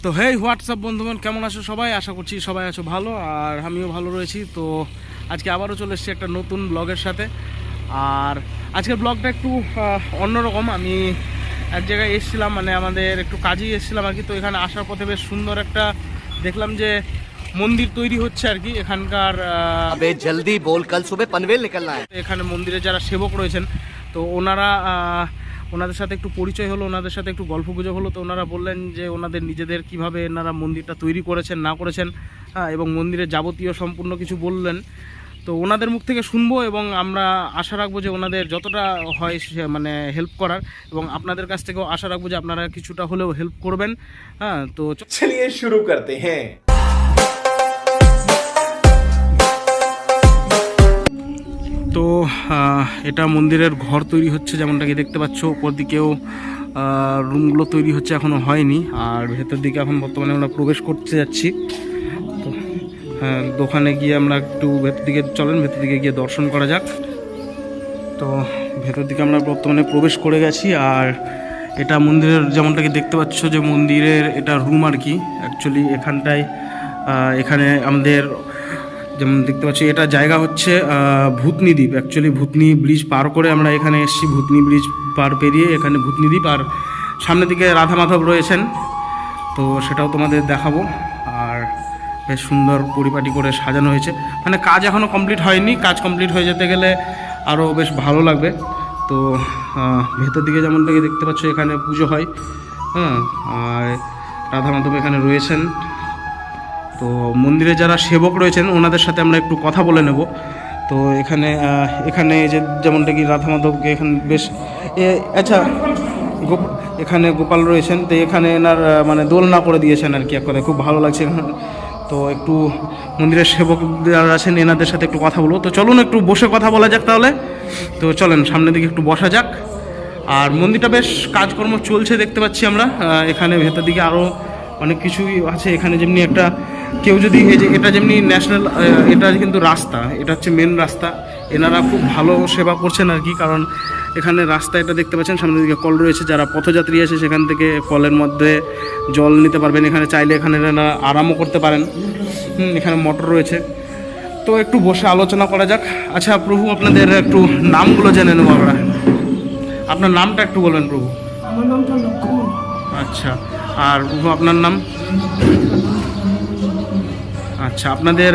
তো হেই হোয়াটসঅ্যাপ বন্ধুগণ, কেমন আছো সবাই? আশা করছি সবাই আছো ভালো, আর আমিও ভালো রয়েছি। তো আজকে আবারও চলে এসেছি একটা নতুন ব্লগের সাথে। আর আজকের ব্লগটা একটু অন্যরকম। আমি এক জায়গায় এসেছিলাম, মানে আমাদের একটু কাজেই এসেছিলাম আর কি। তো এখানে আসার পথে বেশ সুন্দর একটা দেখলাম যে মন্দির তৈরি হচ্ছে আর কি এখানকার। জলদি বল, কাল সুবে পনভেল নিকলনা হ্যায়। এখানে মন্দিরে যারা সেবক রয়েছেন, তো ওনাদের সাথে একটু পরিচয় হলো, ওনাদের সাথে একটু গল্প গুজব হলো। তো ওনারা বললেন যে ওনাদের নিজেদের কিভাবে এনারা মন্দিরটা তৈরি করেছেন না করেছেন, হ্যাঁ, এবং মন্দিরের যাবতীয় সম্পূর্ণ কিছু বললেন। তো ওনাদের মুখ থেকে শুনবো, এবং আমরা আশা রাখবো যে ওনাদের যতটা হয় মানে হেল্প করার, এবং আপনাদের কাছ থেকেও আশা রাখবো যে আপনারা কিছুটা হলেও হেল্প করবেন। হ্যাঁ, তো चलिए शुरू करते हैं। তো এটা মন্দিরের ঘর তৈরি হচ্ছে, যেমনটাকে দেখতে পাচ্ছ। ওপর দিকেও রুমগুলো তৈরি হচ্ছে, এখনও হয়নি। আর ভেতর দিকে এখন বর্তমানে আমরা প্রবেশ করতে যাচ্ছি। তো দোকানে গিয়ে আমরা একটু ভেতর দিকে চলেন, ভেতর দিকে গিয়ে দর্শন করা যাক। তো ভেতর দিকে আমরা বর্তমানে প্রবেশ করে গেছি। আর এটা মন্দিরের, যেমনটাকে দেখতে পাচ্ছ যে মন্দিরের এটা রুম আর কি। অ্যাকচুয়ালি এখানে আমাদের যেমন দেখতে পাচ্ছি, এটা জায়গা হচ্ছে ভূতনি দ্বীপ। অ্যাকচুয়ালি ভূতনি ব্রিজ পার করে আমরা এখানে এসেছি। ভূতনি ব্রিজ পার পেরিয়ে এখানে ভূতনি দ্বীপ, আর সামনের দিকে রাধা মাধব রয়েছেন। তো সেটাও তোমাদের দেখাবো। আর বেশ সুন্দর পরিপাটি করে সাজানো হয়েছে। মানে কাজ এখনও কমপ্লিট হয়নি, কাজ কমপ্লিট হয়ে যেতে গেলে আরও বেশ ভালো লাগবে। তো ভেতর দিকে যেমনটাকে দেখতে পাচ্ছ এখানে পুজো হয়, হ্যাঁ। আর রাধা মাধব এখানে রয়েছেন। তো মন্দিরে যারা সেবক রয়েছেন ওনাদের সাথে আমরা একটু কথা বলে নেব। তো এখানে যে যেমনটা কি রাধা মাধবকে এখানে বেশ আচ্ছা এখানে গোপাল রয়েছেন। তো এখানে এনার মানে দোলনা করে দিয়েছেন আর কি, এক কথায় খুব ভালো লাগছে এখানে। তো একটু মন্দিরের সেবক যারা আছেন এনাদের সাথে একটু কথা বলবো। তো চলুন একটু বসে কথা বলা যাক তাহলে। তো চলেন সামনের দিকে একটু বসা যাক। আর মন্দিরটা বেশ কাজকর্ম চলছে দেখতে পাচ্ছি আমরা। এখানে ভেতর দিকে আরও অনেক কিছুই আছে। এখানে যেমনি একটা কেউ যদি এই যে এটা যেমনি ন্যাশনাল, এটা কিন্তু রাস্তা, এটা হচ্ছে মেন রাস্তা। এনারা খুব ভালো সেবা করছেন আর কি। কারণ এখানে রাস্তা এটা দেখতে পাচ্ছেন, সামনের দিকে কল রয়েছে। যারা পথযাত্রী আছে সেখান থেকে কলের মধ্যে জল নিতে পারবেন। এখানে চাইলে এখানে এনারা আরামও করতে পারেন। এখানে মোটর রয়েছে। তো একটু বসে আলোচনা করা যাক। আচ্ছা প্রভু, আপনাদের একটু নামগুলো জেনে নেবো আমরা। আপনার নামটা একটু বলবেন প্রভু। আমার নামটা লক্ষ্মণ। আচ্ছা, আর প্রভু আপনার নাম? আচ্ছা, আপনাদের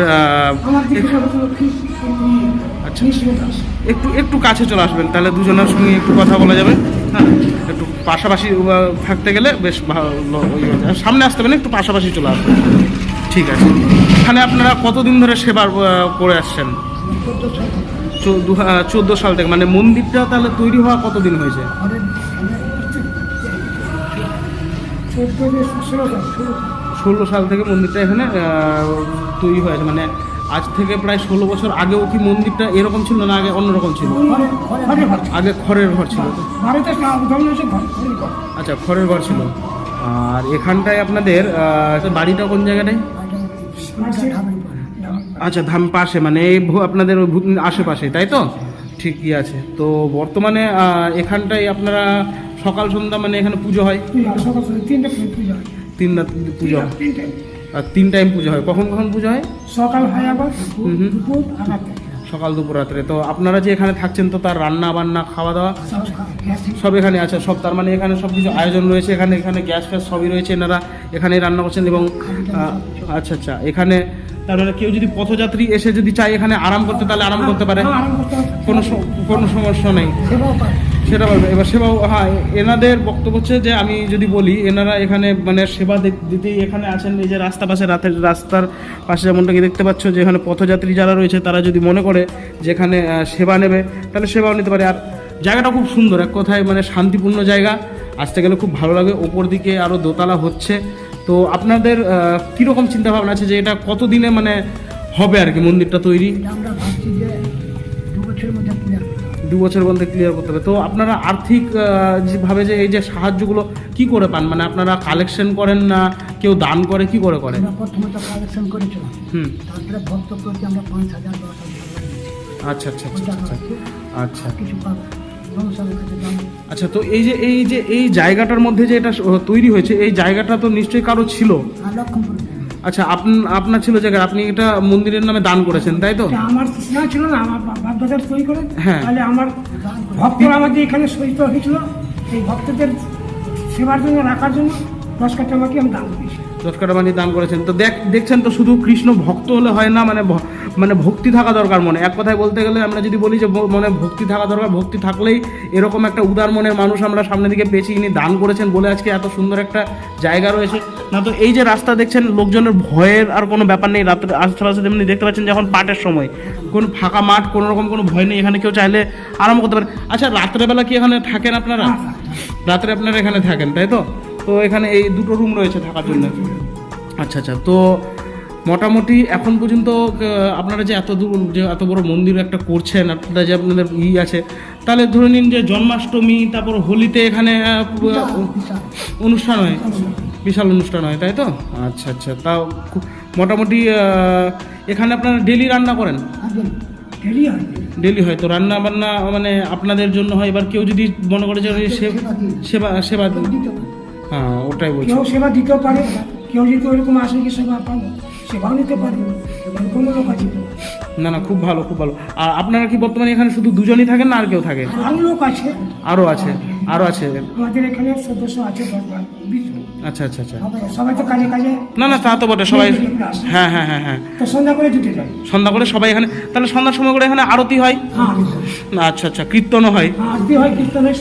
আচ্ছা একটু কাছে চলে আসবেন, তাহলে দুজনের সঙ্গে একটু কথা বলা যাবে। হ্যাঁ, একটু পাশাপাশি থাকতে গেলে বেশ ভালো। সামনে আসতে হবে না, একটু পাশাপাশি চলে আসবেন। ঠিক আছে। এখানে আপনারা কতদিন ধরে সেবা করে আসছেন? 14 সাল থেকে। মানে মন্দিরটা তাহলে তৈরি হওয়া কতদিন হয়েছে? 16 সাল থেকে মন্দিরটা এখানে তৈরি হয়েছে। মানে আজ থেকে প্রায় 16 বছর আগেও কি মন্দিরটা এরকম ছিল না আগে অন্যরকম ছিল? আগে খড়ের ঘর ছিল। আচ্ছা, খড়ের ঘর ছিল। আর এখানটায় আপনাদের বাড়িটা কোন জায়গাটায়? আচ্ছা, ধাম পাশে, মানে এই আপনাদের আশেপাশে, তাই তো? ঠিকই আছে। তো বর্তমানে এখানটায় আপনারা সকাল সন্ধ্যা মানে এখানে পুজো হয়? 3 রাত পুজো হয়। আর 3 টাইম পুজো হয়। কখন কখন পুজো হয়? সকাল হয় আবার দুপুর আর রাতে। সকাল দুপুর রাত্রে। তো আপনারা যে এখানে থাকছেন, তো তার রান্না বান্না খাওয়া দাওয়া সব এখানে আছে? সব, তার মানে এখানে সব কিছু আয়োজন রয়েছে। এখানে গ্যাস ফ্যাস সবই রয়েছে, এনারা এখানেই রান্না করছেন। এবং আচ্ছা এখানে তার মানে কেউ যদি পথযাত্রী এসে যদি চায় এখানে আরাম করতে, তাহলে আরাম করতে পারে, কোনো সমস্যা নেই। সেটা বলবে। এবার সেবাও, হ্যাঁ, এনাদের বক্তব্য হচ্ছে যে আমি যদি বলি, এনারা এখানে মানে সেবা দিতেই এখানে আছেন। এই যে রাস্তার পাশে যেমনটাকে দেখতে পাচ্ছ, যে এখানে পথযাত্রী যারা রয়েছে তারা যদি মনে করে যে এখানে সেবা নেবে, তাহলে সেবাও নিতে পারে। আর জায়গাটা খুব সুন্দর, এক কথায় মানে শান্তিপূর্ণ জায়গা। আসতে গেলে খুব ভালো লাগে। ওপর দিকে আরও দোতলা হচ্ছে। তো আপনাদের কীরকম চিন্তাভাবনা আছে যে এটা কতদিনে মানে হবে আর কি মন্দিরটা তৈরি? আমরা ভাবছি যে 2 বছরের মধ্যে 2 বছরের মধ্যে ক্লিয়ার করতে হবে। তো আপনারা আর্থিক ভাবে যে এই যে সাহায্যগুলো কি করে পান? মানে আপনারা কালেকশন করেন না কেউ দান করে, কি করে করে? আমরা প্রথমে তো কালেকশন করেছিলাম, তারপরে ভক্ত প্রতি আমরা 5,000 10,000 আচ্ছা আচ্ছা আচ্ছা আচ্ছা আচ্ছা কিছু পাবো। ধর্মশালার কাছে যান। আচ্ছা, তো এই জায়গাটার মধ্যে যে এটা তৈরি হয়েছে, এই জায়গাটা তো নিশ্চয়ই কারো ছিল। আর লক্ষণপুর আচ্ছা, আপনার ছিল জায়গা, আপনি এটা মন্দিরের নামে দান করেছেন, তাই তো? আমার না ছিল না, আমার বাপ দাদার সই করে। হ্যাঁ। তাহলে আমার ভক্তরা আমাদের এখানে সই তো হয়েছিল, এই ভক্তদের সেবার জন্য রাখার জন্য 10 কাঠা মাটি আমি দান করেছি। 10 কাঠা মাটি দান করেছেন। তো দেখছেন তো, শুধু কৃষ্ণ ভক্ত হলে হয় না, মানে ভক্তি থাকা দরকার মনে। এক কথায় বলতে গেলে আমরা যদি বলি যে মনে ভক্তি থাকা দরকার, ভক্তি থাকলেই এরকম একটা উদার মনের মানুষ আমরা সামনের দিকে পেয়েছি। ইনি দান করেছেন বলে আজকে এত সুন্দর একটা জায়গা রয়েছে। না তো এই যে রাস্তা দেখছেন, লোকজনের ভয়ের আর কোনো ব্যাপার নেই। রাত্রে আশেপাশে যেমনি দেখতে পাচ্ছেন, যখন পাটের সময় কোনো ফাঁকা মাঠ, কোনো রকম কোনো ভয় নেই, এখানে কেউ চাইলে আরাম করতে পারে। আচ্ছা, রাত্রেবেলা কি এখানে থাকেন আপনারা? রাত্রে আপনারা এখানে থাকেন, তাই তো? তো এখানে এই 2টো রুম রয়েছে থাকার জন্য। আচ্ছা আচ্ছা, তো মোটামুটি এখন পর্যন্ত আপনারা যে এত বড় মন্দির একটা করছেন, আপনারা যে আপনাদের আছে, তাহলে ধরে নিন যে জন্মাষ্টমী, তারপর হোলিতে এখানে অনুষ্ঠান হয়, বিশাল অনুষ্ঠান হয়, তাই তো? আচ্ছা আচ্ছা, তাও মোটামুটি এখানে আপনারা ডেলি রান্না করেন? ডেলি হয়। তো রান্না বান্না মানে আপনাদের জন্য হয়। এবার কেউ যদি মনে করে যে সেবা হ্যাঁ, ওটাই বলছি। কেউ সেবা দিতেও পারে, কেউ যদি ওইরকম আসে কি সেবা পাবো, সেবাও নিতে পারে, কোনো লোক আছে। না না, খুব ভালো, খুব ভালো। আর আপনারা কি বর্তমানে এখানে শুধু দুজনই থাকেন না আর কেউ থাকে? আরও লোক আছে, আরও আছে। আমাদের এখানে সদস্য আছে 10-20 জন। আচ্ছা আচ্ছা আচ্ছা। সবাই তো কাজে না না, তা তো বটে, সবাই। হ্যাঁ হ্যাঁ হ্যাঁ হ্যাঁ। তো সন্ধ্যা করে জুটে যায়। সন্ধ্যা করে সবাই এখানে, তাহলে সন্ধ্যার সময় করে এখানে আরতি হয়? হ্যাঁ। আচ্ছা আচ্ছা, কীর্তনও হয়? আরতি হয়, কীর্তন হয়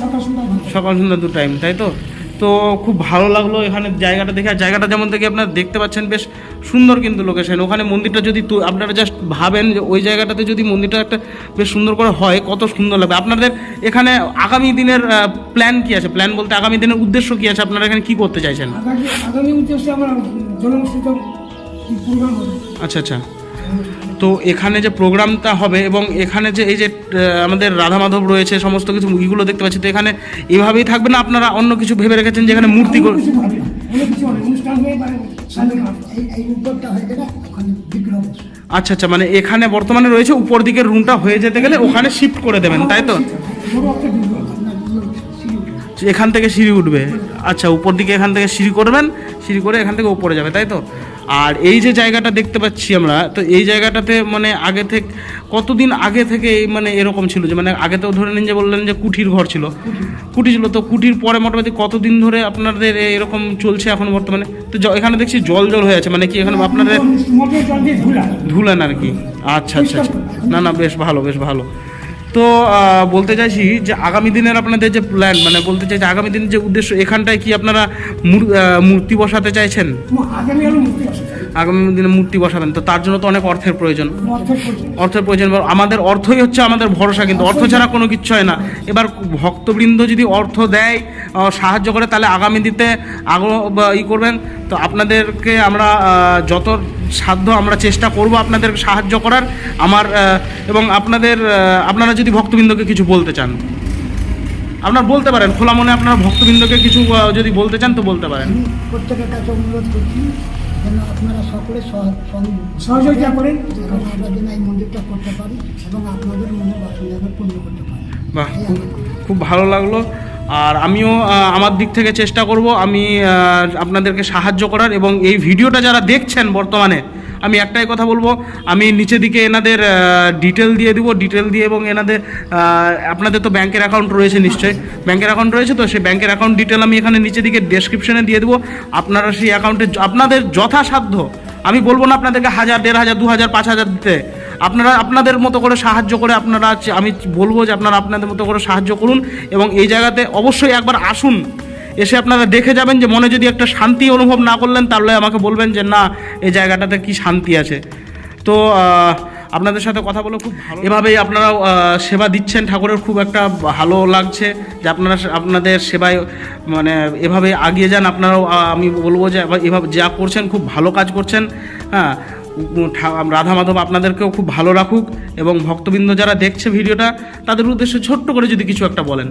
সকাল সন্ধ্যা 2 টাইম, তাই তো? তো খুব ভালো লাগলো এখানে জায়গাটা দেখে। আর জায়গাটা যেমন থেকে আপনারা দেখতে পাচ্ছেন, বেশ সুন্দর কিন্তু লোকেশন। ওখানে মন্দিরটা যদি আপনারা জাস্ট ভাবেন যে ওই জায়গাটাতে যদি মন্দিরটা একটা বেশ সুন্দর করে হয়, কত সুন্দর লাগবে। আপনাদের এখানে আগামী দিনের প্ল্যান কি আছে? প্ল্যান বলতে আগামী দিনের উদ্দেশ্য কি আছে? আপনারা এখানে কি করতে চাইছেন? আগামী উদ্দেশ্যে আমরা জনমস্তিত প্রোগ্রাম হবে। আচ্ছা আচ্ছা, তো এখানে যে প্রোগ্রামটা হবে এবং এখানে যে এই যে আমাদের রাধা মাধব রয়েছে, সমস্ত কিছু এগুলো দেখতে পাচ্ছি, তো এখানে এভাবেই থাকবে না আপনারা অন্য কিছু ভেবে রেখেছেন যেখানে মূর্তি আচ্ছা আচ্ছা, মানে এখানে বর্তমানে রয়েছে, উপর দিকের রুমটা হয়ে যেতে গেলে ওখানে শিফট করে দেবেন, তাই তো? এখান থেকে সিঁড়ি উঠবে। আচ্ছা, উপর দিকে এখান থেকে সিঁড়ি করবেন, সিঁড়ি করে এখান থেকে উপরে যাবে, তাই তো? আর এই যে জায়গাটা দেখতে পাচ্ছি আমরা, তো এই জায়গাটাতে মানে আগে থেকে কতদিন আগে থেকে মানে এরকম ছিল যে মানে আগে তো ধরে নিন যে বললেন যে কুঠির ঘর ছিল, কুঠি ছিল, তো কুঠির পরে মোটামুটি কতদিন ধরে আপনাদের এরকম চলছে এখন বর্তমানে? তো এখানে দেখছি জল হয়ে আছে, মানে কি এখানে আপনাদের ধুলেন আর কি? আচ্ছা আচ্ছা আচ্ছা, না না, বেশ ভালো, বেশ ভালো। তো বলতে চাইছি যে আগামী দিনের আপনাদের যে প্ল্যান, মানে বলতে চাইছি আগামী দিনের যে উদ্দেশ্য, এখানটায় কি আপনারা মূর্তি বসাতে চাইছেন? আগামী দিনে মূর্তি বসাবেন, তো তার জন্য তো অনেক অর্থের প্রয়োজন। আমাদের অর্থই হচ্ছে আমাদের ভরসা, কিন্তু অর্থ ছাড়া কোনো কিচ্ছু হয় না। এবার ভক্তবৃন্দ যদি অর্থ দেয়, সাহায্য করে, তাহলে আগামী দিতে করবেন। তো আপনাদেরকে আমরা যত সাধ্য আমরা চেষ্টা করব আপনাদের সাহায্য করার। এবং আপনারা যদি ভক্তবৃন্দকে কিছু বলতে চান, আপনারা বলতে পারেন খোলা মনে। আপনারা ভক্তবৃন্দকে কিছু যদি বলতে চান তো বলতে পারেন। প্রত্যেকের কাছে অনুরোধ করছি যেন আপনারা সকলে সহযোগিতা করেন, আমরা যেন এই মন্দিরটা করতে পারি এবং আপনাদের মনে বাসনা পূর্ণ করতে পারি। বাহ, খুব ভালো লাগলো। আর আমিও আমার দিক থেকে চেষ্টা করব আমি আপনাদেরকে সাহায্য করার। এবং এই ভিডিওটা যারা দেখছেন বর্তমানে, আমি একটাই কথা বলবো, আমি নিচে দিকে এনাদের ডিটেল দিয়ে দেবো, ডিটেল দিয়ে, এবং এনাদের আপনাদের তো ব্যাংকের অ্যাকাউন্ট রয়েছে নিশ্চয়ই, ব্যাংকের অ্যাকাউন্ট রয়েছে, তো সেই ব্যাংকের অ্যাকাউন্ট ডিটেল আমি এখানে নিচে দিকে ডেসক্রিপশনে দিয়ে দেবো। আপনারা সেই অ্যাকাউন্টে আপনাদের যথাসাধ্য, আমি বলবো না আপনাদেরকে 1000, 1500, 2000, 5000 দিতে, আপনারা আপনাদের মতো করে সাহায্য করে আমি বলবো যে আপনারা আপনাদের মতো করে সাহায্য করুন। এবং এই জায়গাতে অবশ্যই একবার আসুন, এসে আপনারা দেখে যাবেন। যে মনে যদি একটা শান্তি অনুভব না করলেন, তাহলে আমাকে বলবেন যে না, এই জায়গাটাতে কি শান্তি আছে। তো আপনাদের সাথে কথা বলে খুব ভালো। এভাবেই আপনারাও সেবা দিচ্ছেন ঠাকুরের, খুব একটা ভালো লাগছে যে আপনাদের সেবায় মানে এভাবে এগিয়ে যান আপনারাও। আমি বলবো যে এভাবে যা করছেন খুব ভালো কাজ করছেন। হ্যাঁ, রাধা মাধব আপনাদেরকেও খুব ভালো রাখুক। এবং ভক্তবৃন্দ যারা দেখছে ভিডিওটা, তাদের উদ্দেশ্যে ছোট্ট করে যদি কিছু একটা বলেন।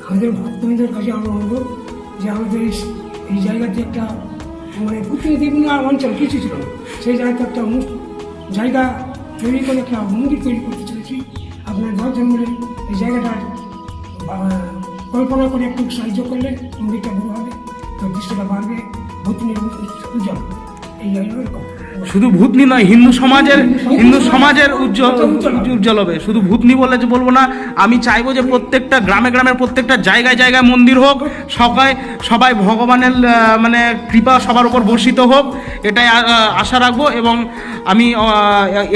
আমাদের ভক্তবৃন্দের কাছে আমরা অনুরোধ যে আমাদের এই জায়গাতে একটা মানে প্রতিনিধিপূর্ণ অঞ্চল কিছু ছিল, সেই জায়গাতে একটা জায়গা তৈরি করে একটা মন্দির তৈরি করতে চলেছি। আপনার ঘর জঙ্গলে এই জায়গাটার কল্পনা করে একটু সাহায্য করলে মন্দিরটা বড় হবে, তো দৃশ্যটা বাড়বে, ভূতনির উজ্জ্বল এই জায়গার কথা। শুধু ভূতনি নয়, হিন্দু সমাজের উজ্জ্বল হবে। শুধু ভূতনি বলে যে বলবো না, আমি চাইবো যে প্রত্যেকটা গ্রামে গ্রামের প্রত্যেকটা জায়গায় জায়গায় মন্দির হোক, সবাই ভগবানের মানে কৃপা সবার উপর বর্ষিত হোক, এটাই আশা রাখবো। এবং আমি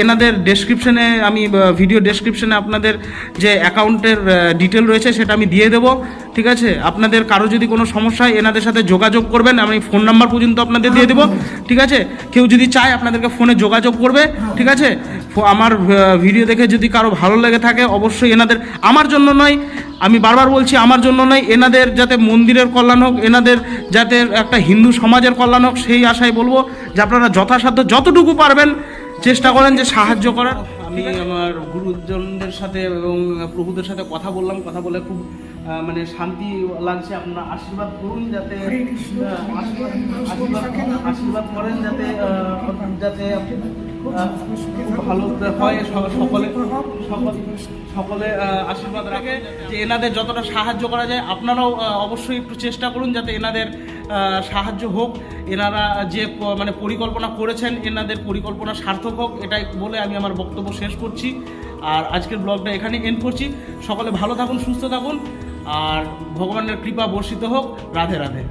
এনাদের ডেসক্রিপশনে, আমি ভিডিও ডেসক্রিপশনে আপনাদের যে অ্যাকাউন্টের ডিটেল রয়েছে সেটা আমি দিয়ে দেবো, ঠিক আছে? আপনাদের কারো যদি কোনো সমস্যা হয় এনাদের সাথে যোগাযোগ করবেন, আমি ফোন নাম্বার পর্যন্ত আপনাদের দিয়ে দেবো, ঠিক আছে? কেউ যদি চায় আপনাদেরকে ফোনে যোগাযোগ করবে, ঠিক আছে? আমার ভিডিও দেখে যদি কারো ভালো লেগে থাকে অবশ্যই এনাদের, আমার জন্য নয়, আমি বারবার বলছি আমার জন্য নয়, এনাদের যাতে মন্দিরের কল্যাণ হোক, এনাদের যাতে একটা হিন্দু সমাজের কল্যাণ হোক, সেই আশায় বলবো যে আপনারা যথাসাধ্য যতটুকু পারবেন চেষ্টা করেন যে সাহায্য করার। আমি আমার গুরুজনদের সাথে এবং প্রভুদের সাথে কথা বললাম, কথা বলে খুব মানে শান্তি লাগছে। আপনারা আশীর্বাদ করুন যাতে আশীর্বাদ করেন যাতে খুব ভালো হয়, সকলে আশীর্বাদ রাখে যে এনাদের যতটা সাহায্য করা যায় আপনারাও অবশ্যই একটু চেষ্টা করুন যাতে এনাদের সাহায্য হোক, এনারা যে মানে পরিকল্পনা করেছেন এনাদের পরিকল্পনা সার্থক হোক, এটাই বলে আমি আমার বক্তব্য শেষ করছি। আর আজকের ব্লগটা এখানে এন্ড করছি। সকলে ভালো থাকুন, সুস্থ থাকুন, আর ভগবানের কৃপা বর্ষিত হোক। রাধে রাধে।